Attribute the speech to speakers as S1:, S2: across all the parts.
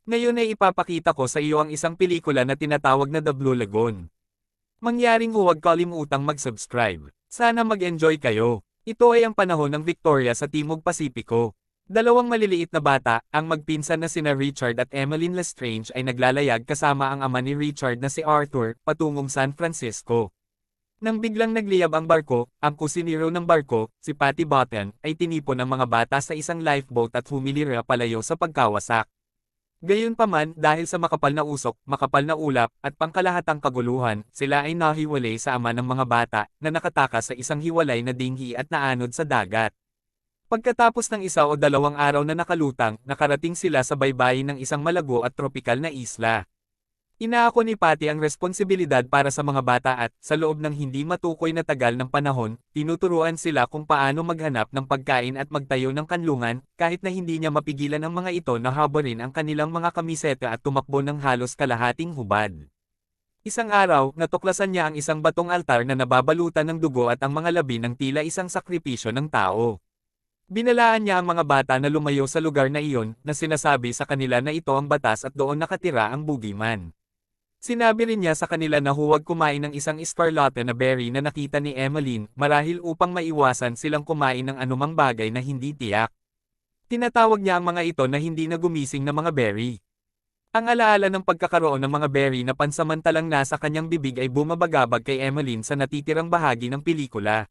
S1: Ngayon ay ipapakita ko sa iyo ang isang pelikula na tinatawag na The Blue Lagoon. Mangyaring huwag kalimutang mag-subscribe. Sana mag-enjoy kayo. Ito ay ang panahon ng Victoria sa Timog Pasipiko. Dalawang maliliit na bata, ang magpinsan na sina Richard at Emmeline Lestrange ay naglalayag kasama ang ama ni Richard na si Arthur, patungong San Francisco. Nang biglang nagliyab ang barko, ang kusinero ng barko, si Patty Button, ay tinipon ng mga bata sa isang lifeboat at humilira palayo sa pagkawasak. Gayunpaman, dahil sa makapal na usok, makapal na ulap, at pangkalahatang kaguluhan, sila ay nahiwalay sa ama ng mga bata, na nakatakas sa isang hiwalay na dinghi at naanod sa dagat. Pagkatapos ng isa o dalawang araw na nakalutang, nakarating sila sa baybayin ng isang malago at tropikal na isla. Inaako ni Patty ang responsibilidad para sa mga bata at, sa loob ng hindi matukoy na tagal ng panahon, tinuturuan sila kung paano maghanap ng pagkain at magtayo ng kanlungan, kahit na hindi niya mapigilan ang mga ito na habarin ang kanilang mga kamiseta at tumakbo ng halos kalahating hubad. Isang araw, natuklasan niya ang isang batong altar na nababalutan ng dugo at ang mga labi ng tila isang sakripisyo ng tao. Binalaan niya ang mga bata na lumayo sa lugar na iyon, na sinasabi sa kanila na ito ang batas at doon nakatira ang boogeyman. Sinabi rin niya sa kanila na huwag kumain ng isang escarlate na berry na nakita ni Emmeline, marahil upang maiwasan silang kumain ng anumang bagay na hindi tiyak. Tinatawag niya ang mga ito na hindi na gumising na mga berry. Ang alaala ng pagkakaroon ng mga berry na pansamantalang nasa kanyang bibig ay bumabagabag kay Emmeline sa natitirang bahagi ng pelikula.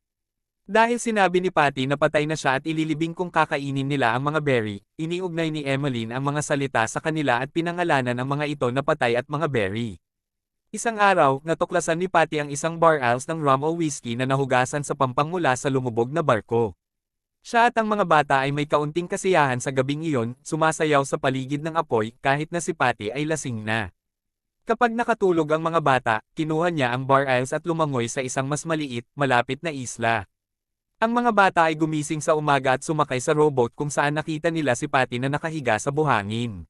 S1: Dahil sinabi ni Patty na patay na siya at ililibing kung kakainin nila ang mga berry, iniugnay ni Emmeline ang mga salita sa kanila at pinangalanan ang mga ito na patay at mga berry. Isang araw, natuklasan ni Patty ang isang barrels ng rum o whiskey na nahugasan sa pampang mula sa lumubog na barko. Siya at ang mga bata ay may kaunting kasiyahan sa gabing iyon, sumasayaw sa paligid ng apoy kahit na si Patty ay lasing na. Kapag nakatulog ang mga bata, kinuha niya ang barrels at lumangoy sa isang mas maliit, malapit na isla. Ang mga bata ay gumising sa umaga at sumakay sa rowboat kung saan nakita nila si Patty na nakahiga sa buhangin.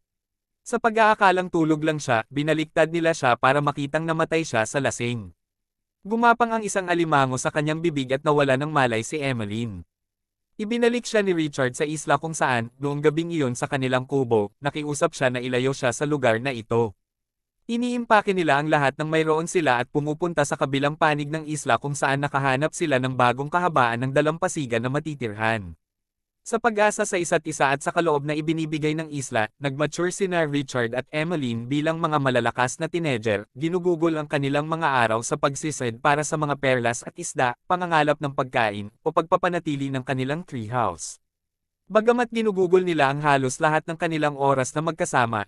S1: Sa pag-aakalang tulog lang siya, binaliktad nila siya para makitang namatay siya sa lasing. Gumapang ang isang alimango sa kanyang bibig at nawala ng malay si Emmeline. Ibinalik siya ni Richard sa isla kung saan, noong gabing iyon sa kanilang kubo, nakiusap siya na ilayo siya sa lugar na ito. Iniimpake nila ang lahat ng mayroon sila at pumupunta sa kabilang panig ng isla kung saan nakahanap sila ng bagong kahabaan ng dalampasigan na matitirhan. Sa pag-asa sa isa't isa at sa kaloob na ibinibigay ng isla, nagmature sina Richard at Emmeline bilang mga malalakas na teenager, ginugugol ang kanilang mga araw sa pagsisid para sa mga perlas at isda, pangangalap ng pagkain, o pagpapanatili ng kanilang treehouse. Bagamat ginugugol nila ang halos lahat ng kanilang oras na magkasama,